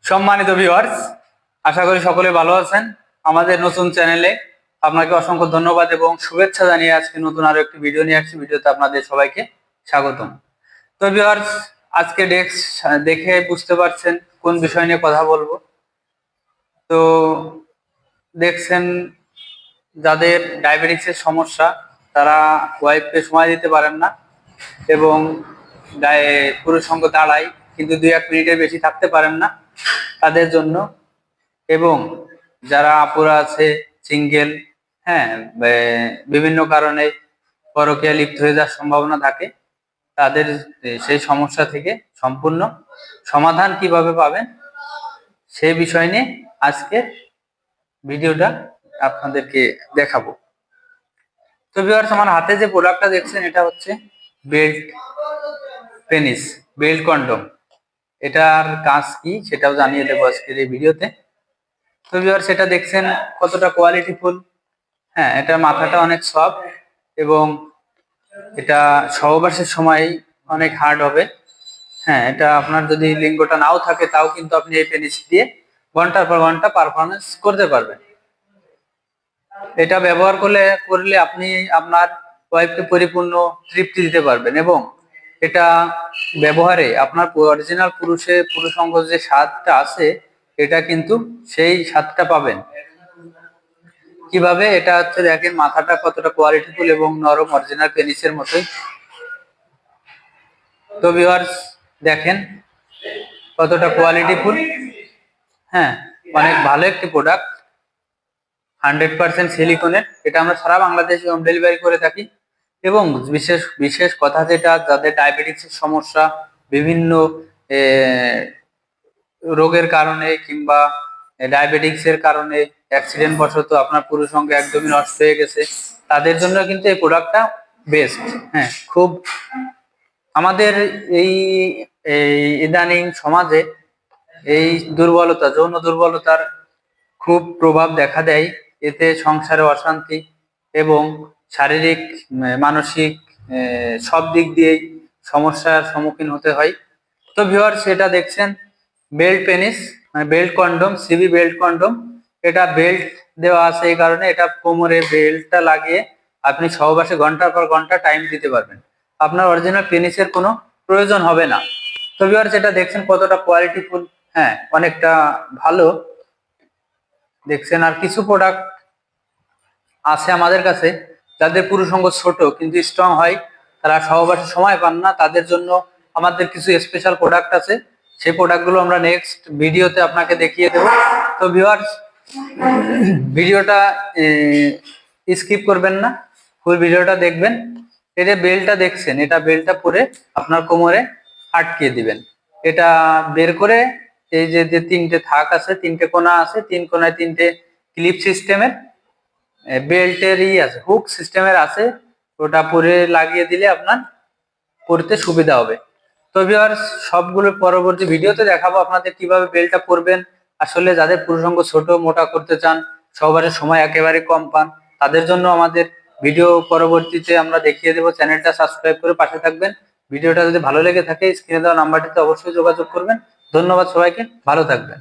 সম্মানিত ভিউয়ার্স, আশা করি সকলে ভালো আছেন। আমাদের নতুন চ্যানেলে আপনাকে অসংখ্য ধন্যবাদ এবং শুভেচ্ছা জানিয়ে আজকে নতুন আরো একটি ভিডিও নিয়ে আসছি। ভিডিওতে আপনাদের সবাইকে স্বাগতম। তো ভিউয়ার্স, আজকে ডেস্ক দেখে বুঝতে পারছেন কোন বিষয় নিয়ে কথা বলবো। তো দেখছেন, যাদের ডায়াবেটিক্সের সমস্যা তারা ওয়াইফকে সময় দিতে পারেন না এবং পুরুষ সঙ্গ দাঁড়ায় কিন্তু 2-1 মিনিটের বেশি থাকতে পারেন না তাদের জন্য, এবং যারা আপুরা আছে সিঙ্গেল, হ্যাঁ, বিভিন্ন কারণে পরকীয়া লিপ্ত হয়ে যাওয়ার সম্ভাবনা থাকে, তাদের সেই সমস্যা থেকে সম্পূর্ণ সমাধান কিভাবে পাবেন সেই বিষয় নিয়ে আজকে ভিডিওটা আপনাদেরকে দেখাবো। তো ভিউয়ার্স, আমার হাতে যে প্রোডাক্টটা দেখছেন এটা হচ্ছে বেল্ট পেনিস বেল্ট কন্ডম। এটার কাজ কি সেটাও জানিয়ে দেবো আজকের এই ভিডিওতে। তো ভিউয়ার্স, এটা দেখছেন কতটা কোয়ালিটিফুল। হ্যাঁ, এটার মাথাটা অনেক সফট এবং এটা সহবাসের সময় অনেক হার্ড হবে। হ্যাঁ, এটা আপনার যদি লিঙ্গটা নাও থাকে তাও কিন্তু আপনি এই পেনিস দিয়ে ঘন্টার পর ঘন্টা পারফরমেন্স করতে পারবেন। এটা ব্যবহার করলে আপনি আপনার ওয়াইফকে পরিপূর্ণ তৃপ্তি দিতে পারবেন এবং এটা ব্যবহারে আপনার অরিজিনাল পুরুষাঙ্গ যে স্বাদটা আছে এটা কিন্তু সেই স্বাদটা পাবেন। কিভাবে? এটা হচ্ছে দেখেন মাথাটা কতটা কোয়ালিটিফুল এবং নরম, অরিজিনাল পেনিসের মতোই। তো ভিউয়ার্স, দেখেন কতটা কোয়ালিটিফুল। হ্যাঁ, অনেক ভালো একটি প্রোডাক্ট, 100% সিলিকনের। এটা আমরা সারা বাংলাদেশে হোম ডেলিভারি করে থাকি এবং বিশেষ বিশেষ কথা যেটা, যাদের ডায়াবেটিক্সের সমস্যা, বিভিন্ন রোগের কারণে কিংবা ডায়াবেটিক্সের কারণে অ্যাক্সিডেন্ট বশত আপনার পুরুষাঙ্গ একদমই নষ্ট হয়ে গেছে, তাদের জন্য কিন্তু এই প্রোডাক্টটা বেস্ট। হ্যাঁ, খুব আমাদের এই ইদানিং সমাজে এই দুর্বলতা, যৌন দুর্বলতার খুব প্রভাব দেখা দেয়। এতে সংসারে অশান্তি এবং শারীরিক, মানসিক সব দিক দিয়েই সমস্যার সম্মুখীন হতে হয়। তো ভিউয়ার্স, এটা দেখছেন বেল্ট পেনিস মানে belt condom, CB belt condom. এটা বেল্ট দেওয়া আছে এই কারণে, এটা কোমরে বেল্টটা লাগিয়ে আপনি সহবাসে ঘন্টার পর ঘন্টা টাইম দিতে পারবেন। আপনার অরিজিনাল পেনিসের কোনো প্রয়োজন হবে না। তো ভিউয়ার্স, এটা দেখছেন কতটা কোয়ালিটিফুল। হ্যাঁ, অনেকটা ভালো দেখছেন। আর কিছু প্রোডাক্ট আছে আমাদের কাছে যাদের পুরুষাঙ্গ ছোট কিন্তু স্ট্রং হয়, তারা সহবাসে সময় পান না, তাদের জন্য আমাদের কিছু স্পেশাল প্রোডাক্ট আছে। সেই প্রোডাক্টগুলো আমরা নেক্সট ভিডিওতে আপনাকে দেখিয়ে দেব। তো ভিউয়ার্স, ভিডিওটা স্কিপ করবেন না, ফুল ভিডিওটা দেখবেন। এই যে বেল্টটা দেখছেন, এটা বেল্টটা পরে আপনার কোমরে আটকে দিবেন। এটা বের করে এই যে যে 3টে থাক আছে, 3টে কোণা আছে, 3 কোণায় 3টে ক্লিপ সিস্টেমের বেল্টের আছে, হুক সিস্টেমের আছে। ওটা পরে লাগিয়ে দিলে আপনার পরতে সুবিধা হবে। তো ভিউয়ার্স, সবগুলো পরবর্তী ভিডিওতে দেখাবো আপনাদের কিভাবে বেল্টটা পরবেন। আসলে যাদের পুরুষাঙ্গ ছোট, মোটা করতে চান, সবার সময় একেবারে কম পান, তাদের জন্য আমাদের ভিডিও পরবর্তীতে আমরা দেখিয়ে দেবো। চ্যানেলটা সাবস্ক্রাইব করে পাশে থাকবেন। ভিডিওটা যদি ভালো লেগে থাকে স্ক্রিনে দেওয়া নাম্বারটিতে অবশ্যই যোগাযোগ করবেন। ধন্যবাদ সবাইকে, ভালো থাকবেন।